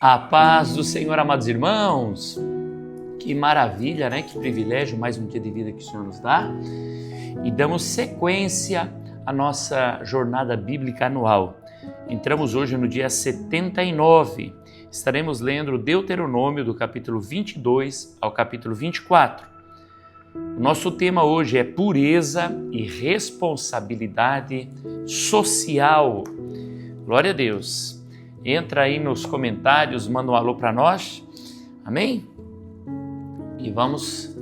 A paz do Senhor, amados irmãos. Que maravilha, né? Que privilégio, mais um dia de vida que o Senhor nos dá. E damos sequência à nossa jornada bíblica anual. Entramos hoje no dia 79. Estaremos lendo Deuteronômio do capítulo 22 ao capítulo 24. O nosso tema hoje é pureza e responsabilidade social. Glória a Deus. Entra aí nos comentários, manda um alô para nós. Amém? E vamos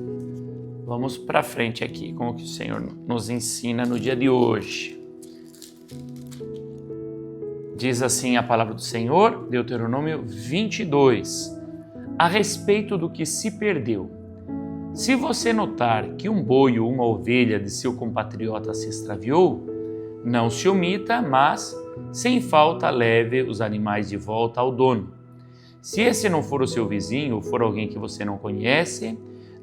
para frente aqui com o que o Senhor nos ensina no dia de hoje. Diz assim a palavra do Senhor, Deuteronômio 22, a respeito do que se perdeu. Se você notar que um boi ou uma ovelha de seu compatriota se extraviou, não se omita, mas, sem falta, leve os animais de volta ao dono. Se esse não for o seu vizinho ou for alguém que você não conhece,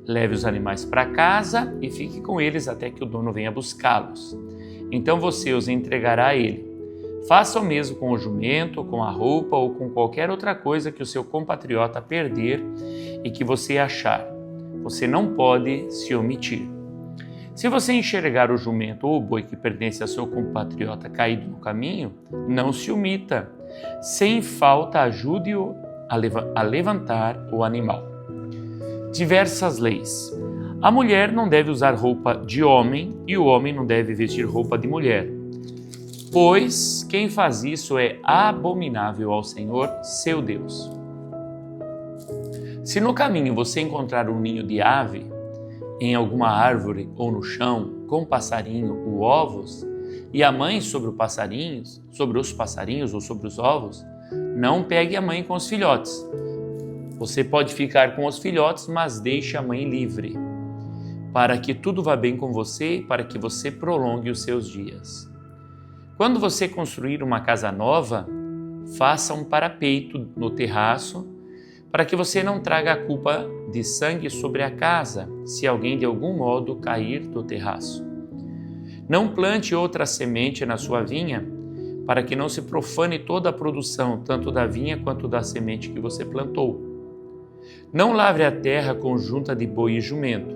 leve os animais para casa e fique com eles até que o dono venha buscá-los. Então você os entregará a ele. Faça o mesmo com o jumento, com a roupa ou com qualquer outra coisa que o seu compatriota perder e que você achar. Você não pode se omitir. Se você enxergar o jumento ou o boi que pertence a seu compatriota caído no caminho, não se omita. Sem falta, ajude-o a levantar o animal. Diversas leis. A mulher não deve usar roupa de homem e o homem não deve vestir roupa de mulher, pois quem faz isso é abominável ao Senhor, seu Deus. Se no caminho você encontrar um ninho de ave, em alguma árvore ou no chão, com passarinho ou ovos, e a mãe sobre os passarinhos ou sobre os ovos, não pegue a mãe com os filhotes. Você pode ficar com os filhotes, mas deixe a mãe livre, para que tudo vá bem com você e para que você prolongue os seus dias. Quando você construir uma casa nova, faça um parapeito no terraço, para que você não traga a culpa de sangue sobre a casa, se alguém de algum modo cair do terraço. Não plante outra semente na sua vinha, para que não se profane toda a produção, tanto da vinha quanto da semente que você plantou. Não lavre a terra com junta de boi e jumento.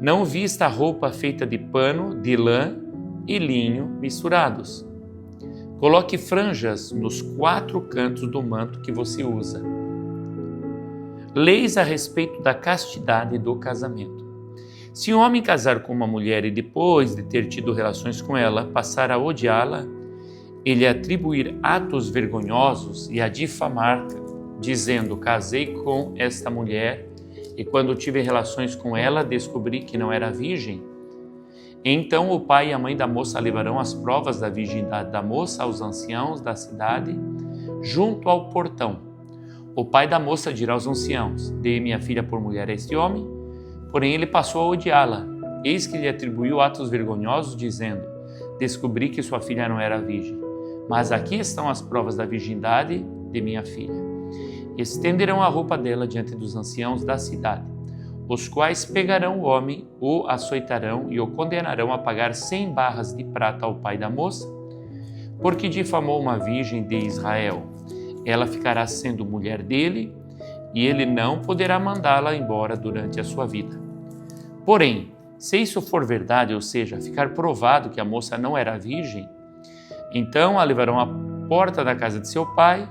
Não vista a roupa feita de pano, de lã e linho misturados. Coloque franjas nos 4 cantos do manto que você usa. Leis a respeito da castidade do casamento. Se um homem casar com uma mulher e depois de ter tido relações com ela, passar a odiá-la, ele atribuir atos vergonhosos e a difamar, dizendo, casei com esta mulher e quando tive relações com ela descobri que não era virgem, então o pai e a mãe da moça levarão as provas da virgindade da moça aos anciãos da cidade junto ao portão. O pai da moça dirá aos anciãos, dei minha filha por mulher a este homem, porém ele passou a odiá-la. Eis que lhe atribuiu atos vergonhosos, dizendo, descobri que sua filha não era virgem, mas aqui estão as provas da virgindade de minha filha. Estenderão a roupa dela diante dos anciãos da cidade, os quais pegarão o homem, o açoitarão e o condenarão a pagar 100 barras de prata ao pai da moça, porque difamou uma virgem de Israel. Ela ficará sendo mulher dele e ele não poderá mandá-la embora durante a sua vida. Porém, se isso for verdade, ou seja, ficar provado que a moça não era virgem, então a levarão à porta da casa de seu pai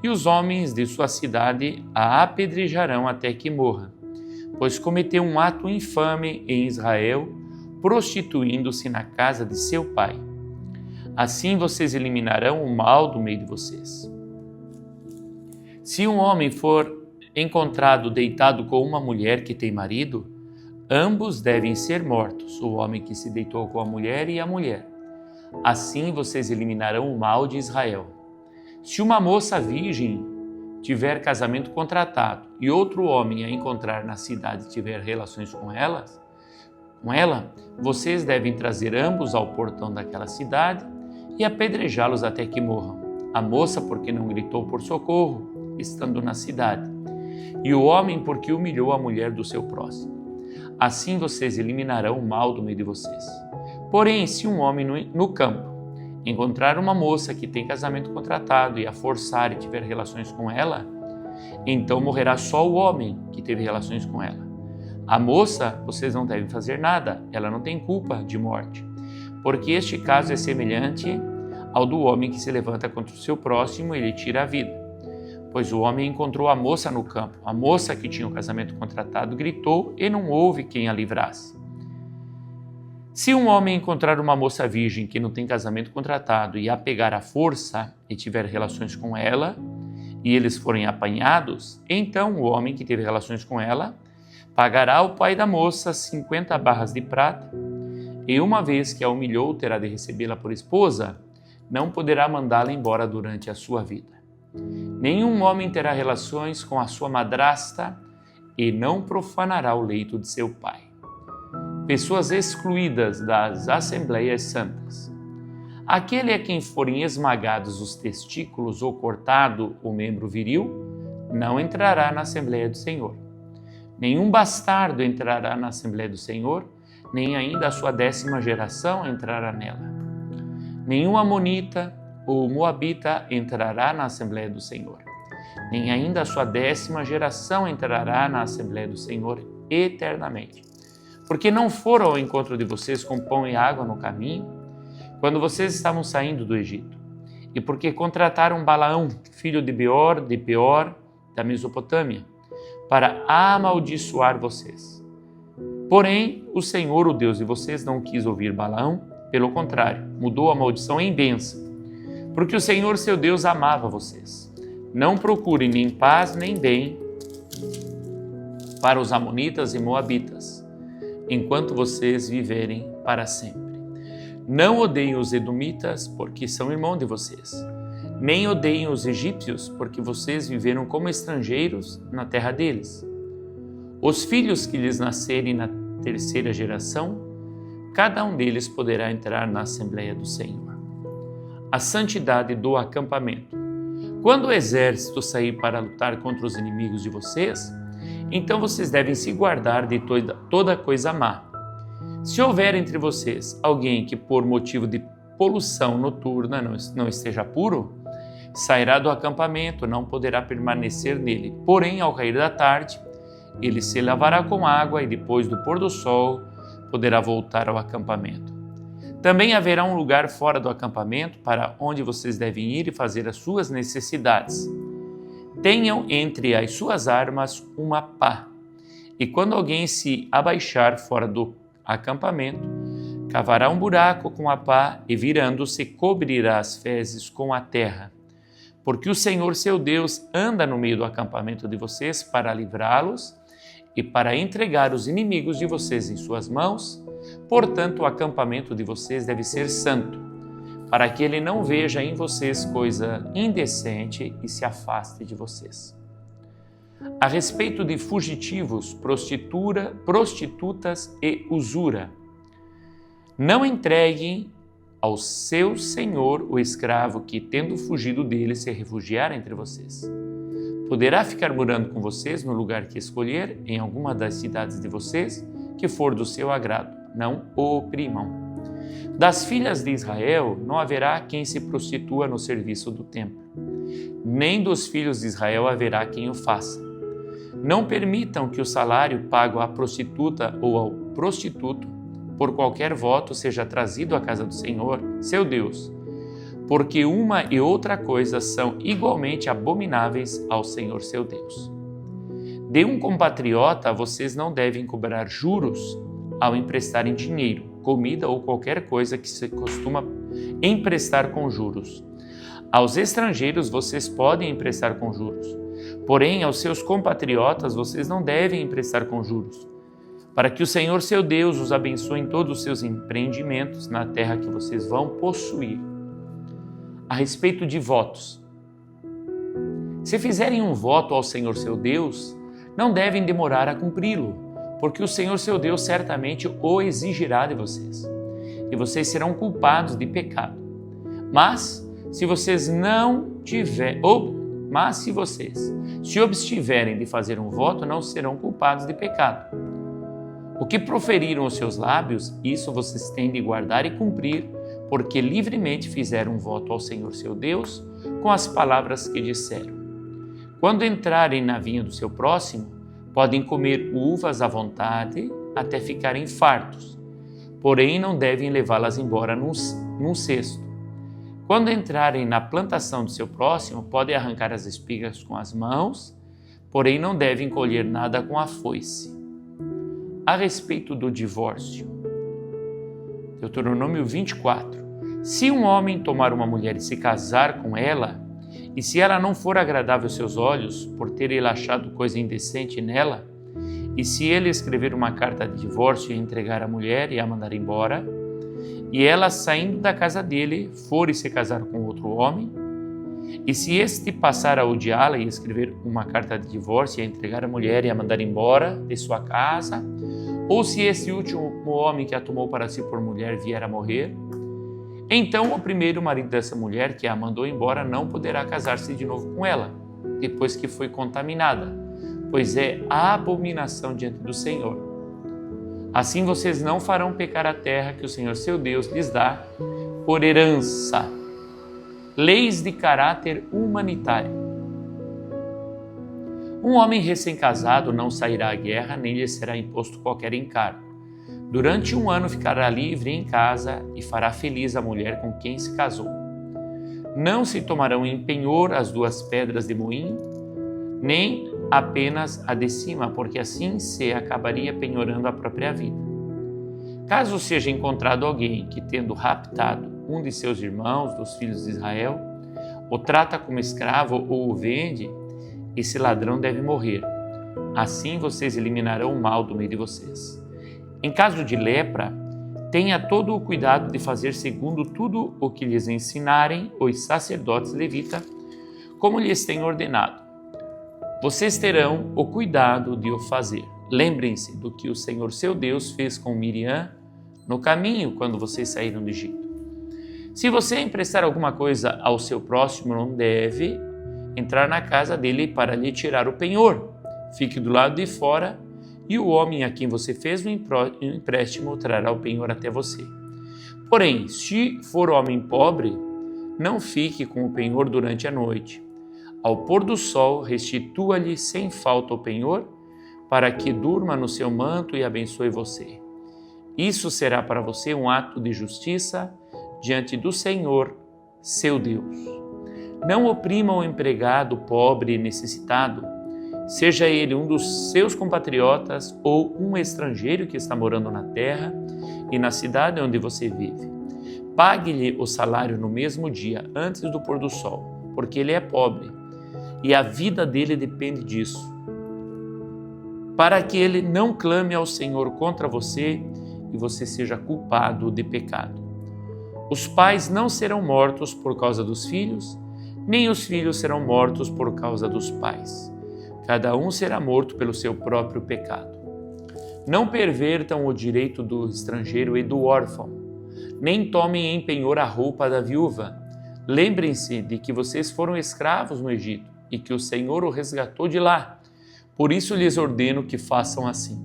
e os homens de sua cidade a apedrejarão até que morra, pois cometeu um ato infame em Israel, prostituindo-se na casa de seu pai. Assim vocês eliminarão o mal do meio de vocês. Se um homem for encontrado deitado com uma mulher que tem marido, ambos devem ser mortos, o homem que se deitou com a mulher e a mulher. Assim vocês eliminarão o mal de Israel. Se uma moça virgem tiver casamento contratado e outro homem a encontrar na cidade tiver relações com ela, vocês devem trazer ambos ao portão daquela cidade e apedrejá-los até que morram. A moça porque não gritou por socorro, estando na cidade, e o homem porque humilhou a mulher do seu próximo. Assim vocês eliminarão o mal do meio de vocês. Porém, se um homem no campo encontrar uma moça que tem casamento contratado e a forçar e tiver relações com ela, então morrerá só o homem que teve relações com ela. A moça, vocês não devem fazer nada, ela não tem culpa de morte, porque este caso é semelhante ao do homem que se levanta contra o seu próximo e lhe tira a vida. Pois o homem encontrou a moça no campo. A moça que tinha o casamento contratado gritou e não houve quem a livrasse. Se um homem encontrar uma moça virgem que não tem casamento contratado e a pegar à força e tiver relações com ela, e eles forem apanhados, então o homem que teve relações com ela pagará ao pai da moça 50 barras de prata, e uma vez que a humilhou, terá de recebê-la por esposa, não poderá mandá-la embora durante a sua vida. Nenhum homem terá relações com a sua madrasta e não profanará o leito de seu pai. Pessoas excluídas das Assembleias Santas. Aquele a quem forem esmagados os testículos ou cortado o membro viril, não entrará na Assembleia do Senhor. Nenhum bastardo entrará na Assembleia do Senhor, nem ainda a sua 10ª geração entrará nela. Nenhum amonita ou moabita entrará na Assembleia do Senhor, nem ainda a sua 10ª geração entrará na Assembleia do Senhor eternamente. Porque não foram ao encontro de vocês com pão e água no caminho, quando vocês estavam saindo do Egito, e porque contrataram Balaão, filho de Beor, da Mesopotâmia, para amaldiçoar vocês. Porém, o Senhor, o Deus de vocês, não quis ouvir Balaão, pelo contrário, mudou a maldição em bênção, porque o Senhor, seu Deus, amava vocês. Não procurem nem paz nem bem para os amonitas e moabitas, enquanto vocês viverem para sempre. Não odeiem os edomitas, porque são irmãos de vocês. Nem odeiem os egípcios, porque vocês viveram como estrangeiros na terra deles. Os filhos que lhes nascerem na 3ª geração, cada um deles poderá entrar na Assembleia do Senhor. A santidade do acampamento. Quando o exército sair para lutar contra os inimigos de vocês, então vocês devem se guardar de toda coisa má. Se houver entre vocês alguém que por motivo de poluição noturna não esteja puro, sairá do acampamento, não poderá permanecer nele. Porém, ao cair da tarde, ele se lavará com água e depois do pôr do sol poderá voltar ao acampamento. Também haverá um lugar fora do acampamento para onde vocês devem ir e fazer as suas necessidades. Tenham entre as suas armas uma pá, e quando alguém se abaixar fora do acampamento, cavará um buraco com a pá e, virando-se, cobrirá as fezes com a terra. Porque o Senhor, seu Deus, anda no meio do acampamento de vocês para livrá-los e para entregar os inimigos de vocês em suas mãos. Portanto, o acampamento de vocês deve ser santo, para que ele não veja em vocês coisa indecente e se afaste de vocês. A respeito de fugitivos, prostitutas e usura, não entreguem ao seu senhor o escravo que, tendo fugido dele, se refugiar entre vocês. Poderá ficar morando com vocês no lugar que escolher, em alguma das cidades de vocês, que for do seu agrado. Não o oprimam. Das filhas de Israel não haverá quem se prostitua no serviço do templo, nem dos filhos de Israel haverá quem o faça. Não permitam que o salário pago à prostituta ou ao prostituto, por qualquer voto, seja trazido à casa do Senhor, seu Deus, porque uma e outra coisa são igualmente abomináveis ao Senhor, seu Deus. De um compatriota vocês não devem cobrar juros ao emprestarem dinheiro, comida ou qualquer coisa que se costuma emprestar com juros. Aos estrangeiros vocês podem emprestar com juros, porém aos seus compatriotas vocês não devem emprestar com juros, para que o Senhor seu Deus os abençoe em todos os seus empreendimentos na terra que vocês vão possuir. A respeito de votos. Se fizerem um voto ao Senhor seu Deus, não devem demorar a cumpri-lo, porque o Senhor seu Deus certamente o exigirá de vocês, e vocês serão culpados de pecado. Mas se vocês se abstiverem de fazer um voto, não serão culpados de pecado. O que proferiram os seus lábios, isso vocês têm de guardar e cumprir, porque livremente fizeram um voto ao Senhor seu Deus com as palavras que disseram. Quando entrarem na vinha do seu próximo, podem comer uvas à vontade até ficarem fartos, porém não devem levá-las embora num cesto. Quando entrarem na plantação do seu próximo, podem arrancar as espigas com as mãos, porém não devem colher nada com a foice. A respeito do divórcio, Deuteronômio 24. Se um homem tomar uma mulher e se casar com ela, e se ela não for agradável aos seus olhos, por ter ele achado coisa indecente nela, e se ele escrever uma carta de divórcio e entregar a mulher e a mandar embora, e ela, saindo da casa dele, for e se casar com outro homem, e se este passar a odiá-la e escrever uma carta de divórcio e a entregar a mulher e a mandar embora de sua casa, ou se esse último homem que a tomou para si por mulher vier a morrer, então o primeiro marido dessa mulher que a mandou embora não poderá casar-se de novo com ela, depois que foi contaminada, pois é a abominação diante do Senhor. Assim vocês não farão pecar a terra que o Senhor seu Deus lhes dá por herança. Leis de caráter humanitário. Um homem recém-casado não sairá à guerra, nem lhe será imposto qualquer encargo. Durante 1 ano ficará livre em casa e fará feliz a mulher com quem se casou. Não se tomarão em penhor as 2 pedras de moinho, nem apenas a de cima, porque assim se acabaria penhorando a própria vida. Caso seja encontrado alguém que, tendo raptado um de seus irmãos, dos filhos de Israel, o trata como escravo ou o vende, esse ladrão deve morrer. Assim vocês eliminarão o mal do meio de vocês. Em caso de lepra, tenha todo o cuidado de fazer segundo tudo o que lhes ensinarem os sacerdotes levitas, como lhes tenho ordenado. Vocês terão o cuidado de o fazer. Lembrem-se do que o Senhor seu Deus fez com Miriam no caminho quando vocês saíram do Egito. Se você emprestar alguma coisa ao seu próximo, não deve entrar na casa dele para lhe tirar o penhor. Fique do lado de fora e o homem a quem você fez o empréstimo trará o penhor até você. Porém, se for homem pobre, não fique com o penhor durante a noite. Ao pôr do sol, restitua-lhe sem falta o penhor, para que durma no seu manto e abençoe você. Isso será para você um ato de justiça diante do Senhor, seu Deus. Não oprima o empregado pobre e necessitado, seja ele um dos seus compatriotas ou um estrangeiro que está morando na terra e na cidade onde você vive. Pague-lhe o salário no mesmo dia, antes do pôr do sol, porque ele é pobre e a vida dele depende disso, para que ele não clame ao Senhor contra você e você seja culpado de pecado. Os pais não serão mortos por causa dos filhos, nem os filhos serão mortos por causa dos pais. Cada um será morto pelo seu próprio pecado. Não pervertam o direito do estrangeiro e do órfão, nem tomem em penhor a roupa da viúva. Lembrem-se de que vocês foram escravos no Egito e que o Senhor o resgatou de lá. Por isso lhes ordeno que façam assim.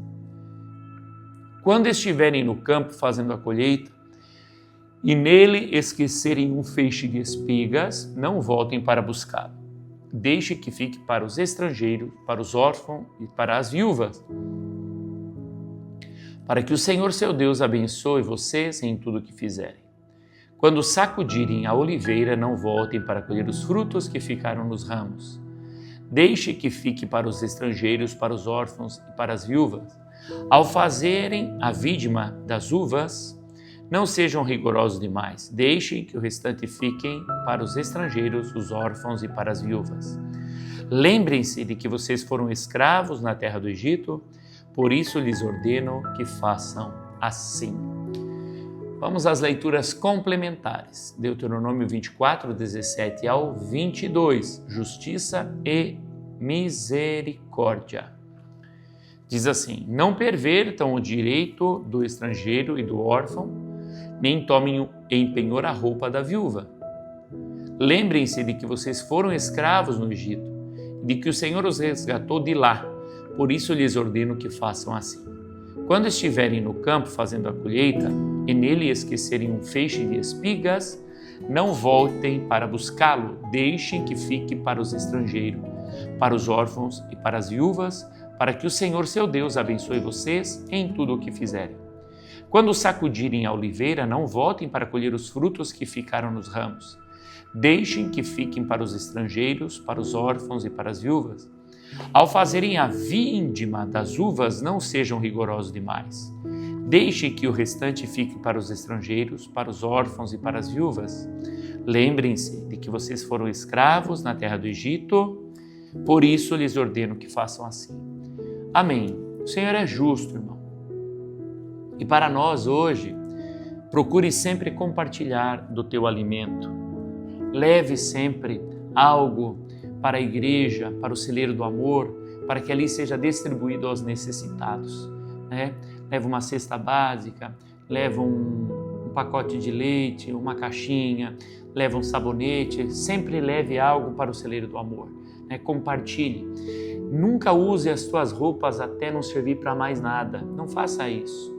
Quando estiverem no campo fazendo a colheita, e nele esquecerem um feixe de espigas, não voltem para buscá-lo. Deixe que fique para os estrangeiros, para os órfãos e para as viúvas, para que o Senhor seu Deus abençoe vocês em tudo o que fizerem. Quando sacudirem a oliveira, não voltem para colher os frutos que ficaram nos ramos. Deixe que fique para os estrangeiros, para os órfãos e para as viúvas. Ao fazerem a vídima das uvas, não sejam rigorosos demais. Deixem que o restante fiquem para os estrangeiros, os órfãos e para as viúvas. Lembrem-se de que vocês foram escravos na terra do Egito, por isso lhes ordeno que façam assim. Vamos às leituras complementares. Deuteronômio 24, 17 ao 22. Justiça e misericórdia. Diz assim: não pervertam o direito do estrangeiro e do órfão, nem tomem em penhor a roupa da viúva. Lembrem-se de que vocês foram escravos no Egito, de que o Senhor os resgatou de lá. Por isso lhes ordeno que façam assim. Quando estiverem no campo fazendo a colheita, e nele esquecerem um feixe de espigas, não voltem para buscá-lo, deixem que fique para os estrangeiros, para os órfãos e para as viúvas, para que o Senhor seu Deus abençoe vocês em tudo o que fizerem. Quando sacudirem a oliveira, não voltem para colher os frutos que ficaram nos ramos. Deixem que fiquem para os estrangeiros, para os órfãos e para as viúvas. Ao fazerem a vindima das uvas, não sejam rigorosos demais. Deixe que o restante fique para os estrangeiros, para os órfãos e para as viúvas. Lembrem-se de que vocês foram escravos na terra do Egito, por isso lhes ordeno que façam assim. Amém. O Senhor é justo, irmão. E para nós hoje, procure sempre compartilhar do teu alimento. Leve sempre algo para a igreja, para o celeiro do amor, para que ali seja distribuído aos necessitados. Leva uma cesta básica, leva um pacote de leite, uma caixinha, leva um sabonete, sempre leve algo para o celeiro do amor. Compartilhe. Nunca use as tuas roupas até não servir para mais nada. Não faça isso.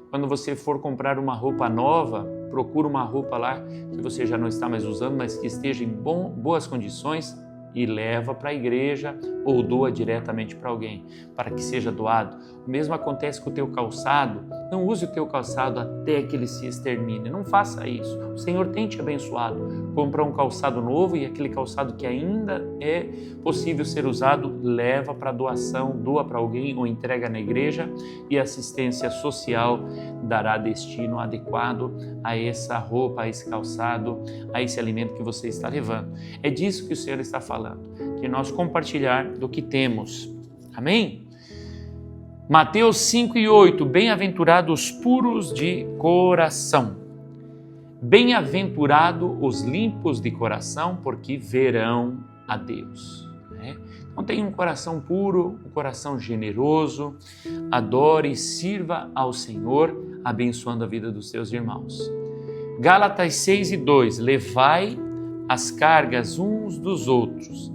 Quando você for comprar uma roupa nova, procura uma roupa lá que você já não está mais usando, mas que esteja em boas condições e leva para a igreja ou doa diretamente para alguém, para que seja doado. O mesmo acontece com o teu calçado. Não use o teu calçado até que ele se extermine. Não faça isso. O Senhor tem te abençoado. Compra um calçado novo e aquele calçado que ainda é possível ser usado, leva para doação, doa para alguém ou entrega na igreja, e a assistência social dará destino adequado a essa roupa, a esse calçado, a esse alimento que você está levando. É disso que o Senhor está falando, que nós compartilhar do que temos. Amém? Mateus 5:8, bem-aventurados os puros de coração. Bem-aventurado os limpos de coração, porque verão a Deus. Então tenha um coração puro, um coração generoso, adore e sirva ao Senhor, abençoando a vida dos seus irmãos. Gálatas 6:2, levai as cargas uns dos outros.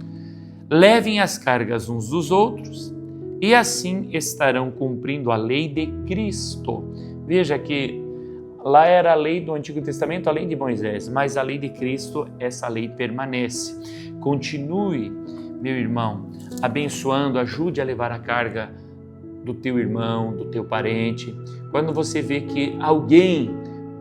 Levem as cargas uns dos outros e assim estarão cumprindo a lei de Cristo. Veja que lá era a lei do Antigo Testamento, a lei de Moisés, mas a lei de Cristo, essa lei permanece. Continue, meu irmão, abençoando, ajude a levar a carga do teu irmão, do teu parente. Quando você vê que alguém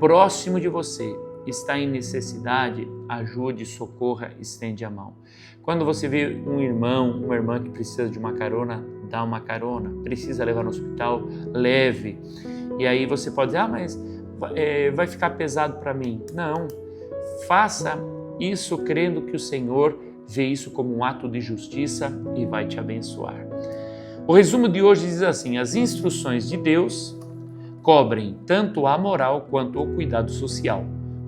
próximo de você está em necessidade, ajude, socorra, estende a mão. Quando você vê um irmão, uma irmã que precisa de uma carona, dá uma carona. Precisa levar no hospital, leve. E aí você pode dizer, mas vai ficar pesado para mim. Não, faça isso crendo que o Senhor vê isso como um ato de justiça e vai te abençoar. O resumo de hoje diz assim: as instruções de Deus cobrem tanto a moral quanto o cuidado social.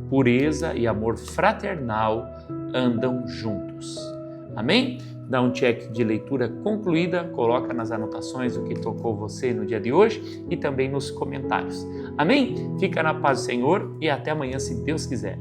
Pureza e amor fraternal andam juntos. Amém? Dá um check de leitura concluída, coloca nas anotações o que tocou você no dia de hoje e também nos comentários. Amém? Fica na paz do Senhor e até amanhã, se Deus quiser.